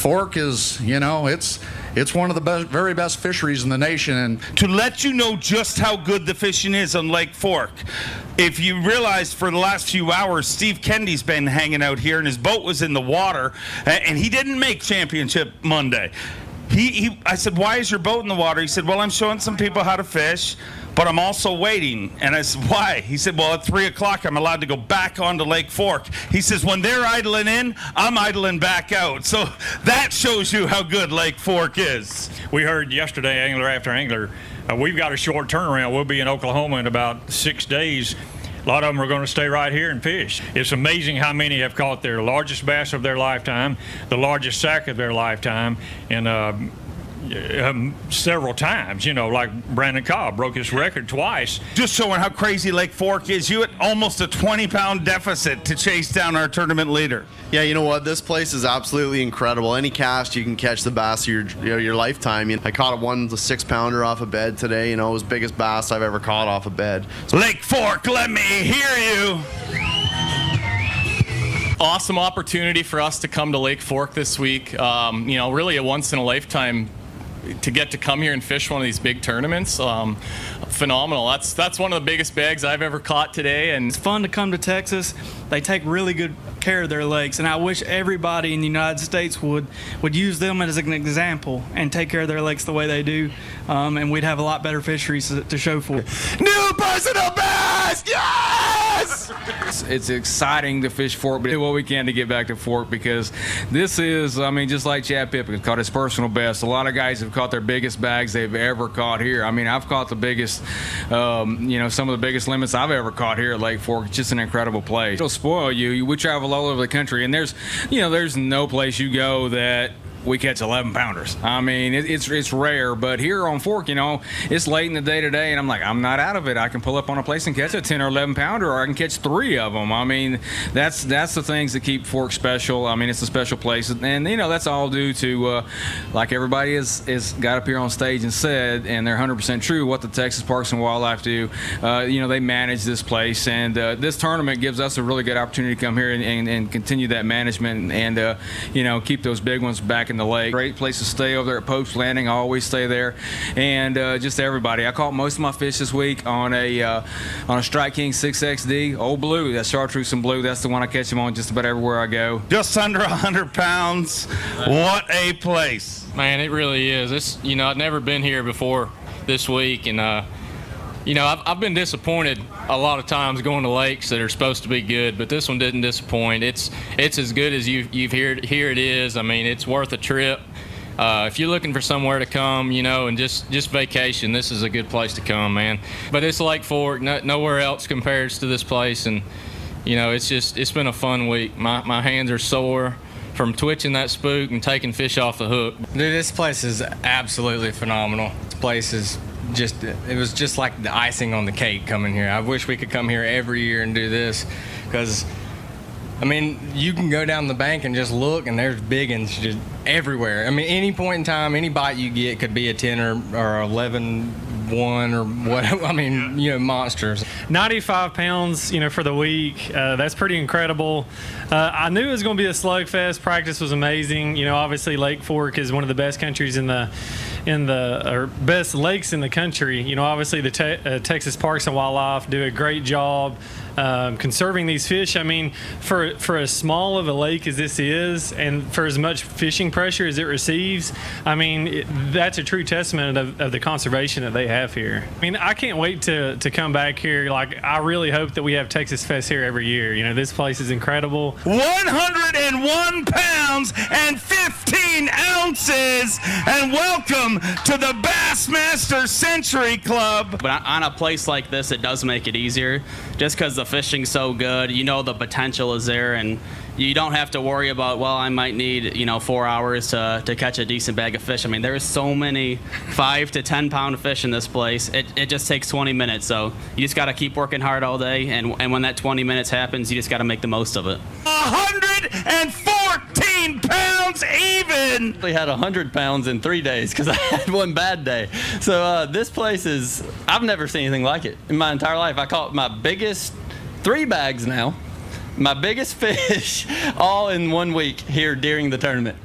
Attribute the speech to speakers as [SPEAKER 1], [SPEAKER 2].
[SPEAKER 1] Fork is, it's one of the very best fisheries in the nation. And
[SPEAKER 2] to let you know just how good the fishing is on Lake Fork, if you realize for the last few hours, Steve Kennedy's been hanging out here and his boat was in the water, and he didn't make Championship Monday. I said, why is your boat in the water? He said, well, I'm showing some people how to fish, but I'm also waiting. And I said, why? He said, well, at 3 o'clock, I'm allowed to go back onto Lake Fork. He says, when they're idling in, I'm idling back out. So that shows you how good Lake Fork is.
[SPEAKER 3] We heard yesterday, angler after angler, we've got a short turnaround. We'll be in Oklahoma in about 6 days. A lot of them are going to stay right here and fish. It's amazing how many have caught their largest bass of their lifetime, the largest sack of their lifetime, and several times, like Brandon Cobb broke his record twice.
[SPEAKER 2] Just showing how crazy Lake Fork is. You at almost a 20-pound deficit to chase down our tournament leader.
[SPEAKER 4] Yeah, you know what? This place is absolutely incredible. Any cast, you can catch the bass of your lifetime. I caught the 6-pounder off a bed today. It was the biggest bass I've ever caught off a bed.
[SPEAKER 2] Lake Fork, let me hear you.
[SPEAKER 5] Awesome opportunity for us to come to Lake Fork this week. Really a once-in-a-lifetime to get to come here and fish one of these big tournaments. Phenomenal. That's one of the biggest bags I've ever caught today. And
[SPEAKER 6] it's fun to come to Texas. They take really good care of their lakes, and I wish everybody in the United States would use them as an example and take care of their lakes the way they do, and we'd have a lot better fisheries to show for.
[SPEAKER 2] New personal best! Yes!
[SPEAKER 7] It's exciting to fish Fork, but do what we can to get back to Fork, because this is, just like Chad Pippen caught his personal best. A lot of guys have caught their biggest bags they've ever caught here. I've caught the biggest, some of the biggest limits I've ever caught here at Lake Fork. It's just an incredible place. It'll spoil you. We travel all over the country, and there's no place you go that we catch 11-pounders. It's rare, but here on Fork, it's late in the day today, and I'm not out of it. I can pull up on a place and catch a 10 or 11-pounder, or I can catch 3 of them. That's the things that keep Fork special. It's a special place, and that's all due to, like everybody has got up here on stage and said, and they're 100% true, what the Texas Parks and Wildlife do. They manage this place, and this tournament gives us a really good opportunity to come here and continue that management, and keep those big ones back in the lake. Great place to stay over there at Pope's Landing. I always stay there, and just everybody. I caught most of my fish this week on a Strike King 6XD, Old Blue. That's chartreuse and blue. That's the one I catch them on just about everywhere I go.
[SPEAKER 2] Just under 100 pounds. What a place,
[SPEAKER 5] man! It really is. I've never been here before this week, and I've been disappointed a lot of times going to lakes that are supposed to be good, but this one didn't disappoint. It's as good as you've heard. Here it is. It's worth a trip. If you're looking for somewhere to come, and just vacation, this is a good place to come, man. But it's Lake Fork. Nowhere else compares to this place, and it's been a fun week. My hands are sore from twitching that spook and taking fish off the hook.
[SPEAKER 8] Dude, this place is absolutely phenomenal. This place is it was just like the icing on the cake coming here. I wish we could come here every year and do this, because you can go down the bank and just look, and there's big ones just everywhere. Any point in time, any bite you get could be a 10 or 11 1 or what. Monsters.
[SPEAKER 9] 95 pounds, for the week. That's pretty incredible. I knew it was going to be a slugfest. Practice was amazing. Obviously Lake Fork is one of the best countries or best lakes in the country. Obviously the Texas Parks and Wildlife do a great job conserving these fish. For as small of a lake as this is, and for as much fishing pressure as it receives, that's a true testament of the conservation that they have here. I can't wait to come back here. I really hope that we have Texas Fest here every year. This place is incredible.
[SPEAKER 2] 101 pounds and 15 ounces, and welcome to the Bassmaster Century Club.
[SPEAKER 10] But on a place like this, it does make it easier, just because the fishing's so good. The potential is there, and you don't have to worry about, I might need 4 hours to catch a decent bag of fish. There's so many 5 to 10 pound fish in this place. It just takes 20 minutes, so you just got to keep working hard all day, and when that 20 minutes happens, you just got to make the most of it.
[SPEAKER 2] 114 pounds even!
[SPEAKER 10] I had 100 pounds in 3 days because I had one bad day. So this place I've never seen anything like it in my entire life. I caught my biggest 3 bags now. My biggest fish all in 1 week here during the tournament.